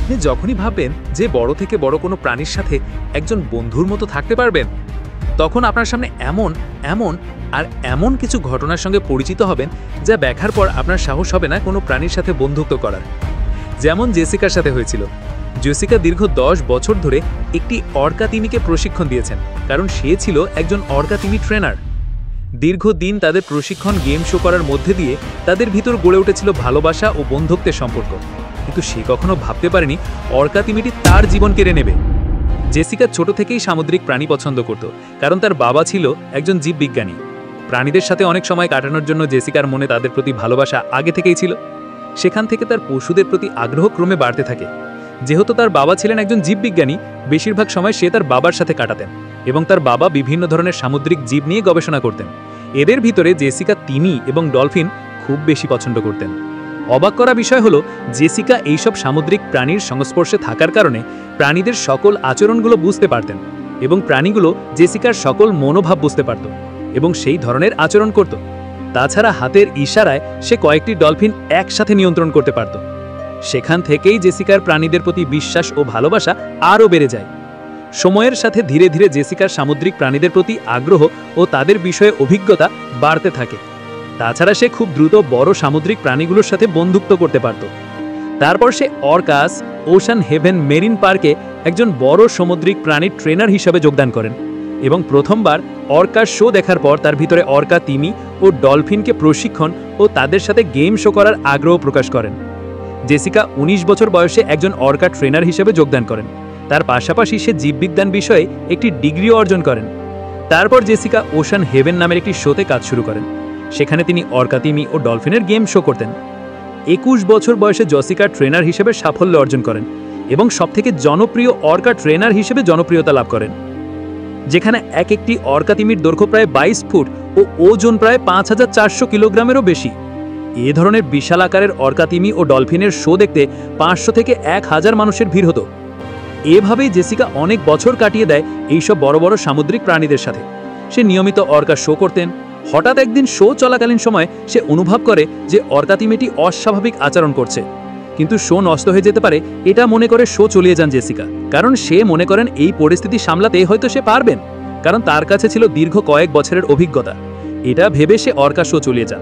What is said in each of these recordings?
আপনি যখনই ভাববেন যে বড় থেকে বড় কোনো প্রাণীর সাথে একজন বন্ধুর মতো থাকতে পারবেন, তখন আপনার সামনে এমন কিছু ঘটনার সঙ্গে পরিচিত হবেন যা দেখার পর আপনার সাহস হবে না কোনো প্রাণীর সাথে বন্ধুত্ব করার। যেমন জেসিকার সাথে হয়েছিল। জেসিকা দীর্ঘ 10 বছর ধরে একটি অর্কা তিমিকে প্রশিক্ষণ দিয়েছেন, কারণ সে ছিল একজন অর্কা তিমি ট্রেনার। দীর্ঘদিন তাদের প্রশিক্ষণ গেম শো করার মধ্যে দিয়ে তাদের ভিতর গড়ে উঠেছিল ভালোবাসা ও বন্ধুত্বের সম্পর্ক, কিন্তু সে কখনো ভাবতে পারেনি অর্কা তিমিটি তার জীবন কেড়ে নেবে। জেসিকা ছোট থেকেই সামুদ্রিক প্রাণী পছন্দ করত, কারণ তার বাবা ছিল একজন জীববিজ্ঞানী। প্রাণীদের সাথে অনেক সময় কাটানোর জন্য জেসিকার মনে তাদের প্রতি ভালোবাসা আগে থেকেই ছিল। সেখান থেকে তার পশুদের প্রতি আগ্রহ ক্রমে বাড়তে থাকে। যেহেতু তার বাবা ছিলেন একজন জীববিজ্ঞানী, বেশিরভাগ সময় সে তার বাবার সাথে কাটাতেন এবং তার বাবা বিভিন্ন ধরনের সামুদ্রিক জীব নিয়ে গবেষণা করতেন। এদের ভিতরে জেসিকা তিমি এবং ডলফিন খুব বেশি পছন্দ করতেন। অবাক করা বিষয় হলো, জেসিকা এইসব সামুদ্রিক প্রাণীর সংস্পর্শে থাকার কারণে প্রাণীদের সকল আচরণগুলো বুঝতে পারতেন এবং প্রাণীগুলো জেসিকার সকল মনোভাব বুঝতে পারত এবং সেই ধরনের আচরণ করত। তাছাড়া হাতের ইশারায় সে কয়েকটি ডলফিন একসাথে নিয়ন্ত্রণ করতে পারত। সেখান থেকেই জেসিকার প্রাণীদের প্রতি বিশ্বাস ও ভালোবাসা আরও বেড়ে যায়। সময়ের সাথে ধীরে ধীরে জেসিকার সামুদ্রিক প্রাণীদের প্রতি আগ্রহ ও তাদের বিষয়ে অভিজ্ঞতা বাড়তে থাকে। তাছাড়া সে খুব দ্রুত বড় সামুদ্রিক প্রাণীগুলোর সাথে বন্ধুত্ব করতে পারত। তারপর সে অর্কাস ওশান হেভেন মেরিন পার্কে একজন বড় সামুদ্রিক প্রাণীর ট্রেনার হিসেবে যোগদান করেন এবং প্রথমবার অর্কার শো দেখার পর তার ভিতরে অর্কা তিমি ও ডলফিনকে প্রশিক্ষণ ও তাদের সাথে গেম শো করার আগ্রহ প্রকাশ করেন। জেসিকা 19 বছর বয়সে একজন অর্কা ট্রেনার হিসেবে যোগদান করেন। তার পাশাপাশি সে জীববিজ্ঞান বিষয়ে একটি ডিগ্রিও অর্জন করেন। তারপর জেসিকা ওশান হেভেন নামের একটি শোতে কাজ শুরু করেন। সেখানে তিনি অর্কা তিমি ও ডলফিনের গেম শো করতেন। 21 বছর বয়সে জেসিকা ট্রেনার হিসেবে সাফল্য অর্জন করেন এবং সবথেকে জনপ্রিয় অর্কা ট্রেনার হিসেবে জনপ্রিয়তা লাভ করেন, যেখানে একটি অর্কা তিমির দৈর্ঘ্য প্রায় 22 ফুট ও ওজন প্রায় 5400 কিলোগ্রামেরও বেশি। এ ধরনের বিশাল আকারের অর্কা তিমি ও ডলফিনের শো দেখতে 500 থেকে 1000 মানুষের ভিড় হতো। এভাবেই জেসিকা অনেক বছর কাটিয়ে দেয় এইসব বড় বড় সামুদ্রিক প্রাণীদের সাথে। সে নিয়মিত অর্কা শো করতেন। হঠাৎ একদিন শো চলাকালীন সময় সে অনুভব করে যে অর্কা তিমিটি অস্বাভাবিক আচরণ করছে, কিন্তু শো নষ্ট হয়ে যেতে পারে এটা মনে করে শো চালিয়ে যান জেসিকা, কারণ সে মনে করেন এই পরিস্থিতি সামলাতে হয়তো সে পারবেন, কারণ তার কাছে ছিল দীর্ঘ কয়েক বছরের অভিজ্ঞতা। এটা ভেবে সে অর্কা শো চালিয়ে যান।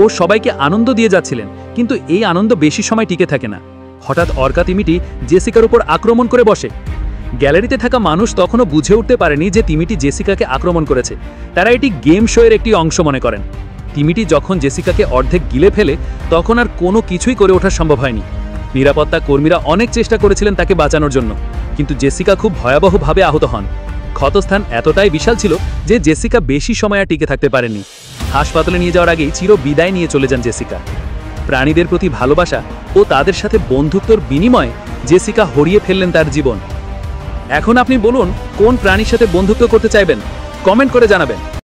ও সবাইকে আনন্দ দিয়ে যাচ্ছিলেন, কিন্তু এই আনন্দ বেশি সময় টিকে থাকে না। হঠাৎ অর্কা তিমিটি জেসিকার উপর আক্রমণ করে বসে। গ্যালারিতে থাকা মানুষ তখনও বুঝে উঠতে পারেনি যে তিমিটি জেসিকাকে আক্রমণ করেছে। তারা এটি গেম শোয়ের একটি অংশ মনে করেন। তিমিটি যখন জেসিকাকে অর্ধেক গিলে ফেলে তখন আর কোনো কিছুই করে ওঠা সম্ভব হয়নি। নিরাপত্তা কর্মীরা অনেক চেষ্টা করেছিলেন তাকে বাঁচানোর জন্য, কিন্তু জেসিকা খুব ভয়াবহভাবে আহত হন। ক্ষতস্থান এতটাই বিশাল ছিল যে জেসিকা বেশি সময় আর টিকে থাকতে পারেননি। হাসপাতালে নিয়ে যাওয়ার আগেই চির বিদায় নিয়ে চলে যান জেসিকা। প্রাণীদের প্রতি ভালোবাসা ও তাদের সাথে বন্ধুত্বর বিনিময়ে জেসিকা হারিয়ে ফেললেন তার জীবন। এখন আপনি বলুন, কোন প্রাণীর সাথে বন্ধুত্ব করতে চাইবেন? কমেন্ট করে জানাবেন।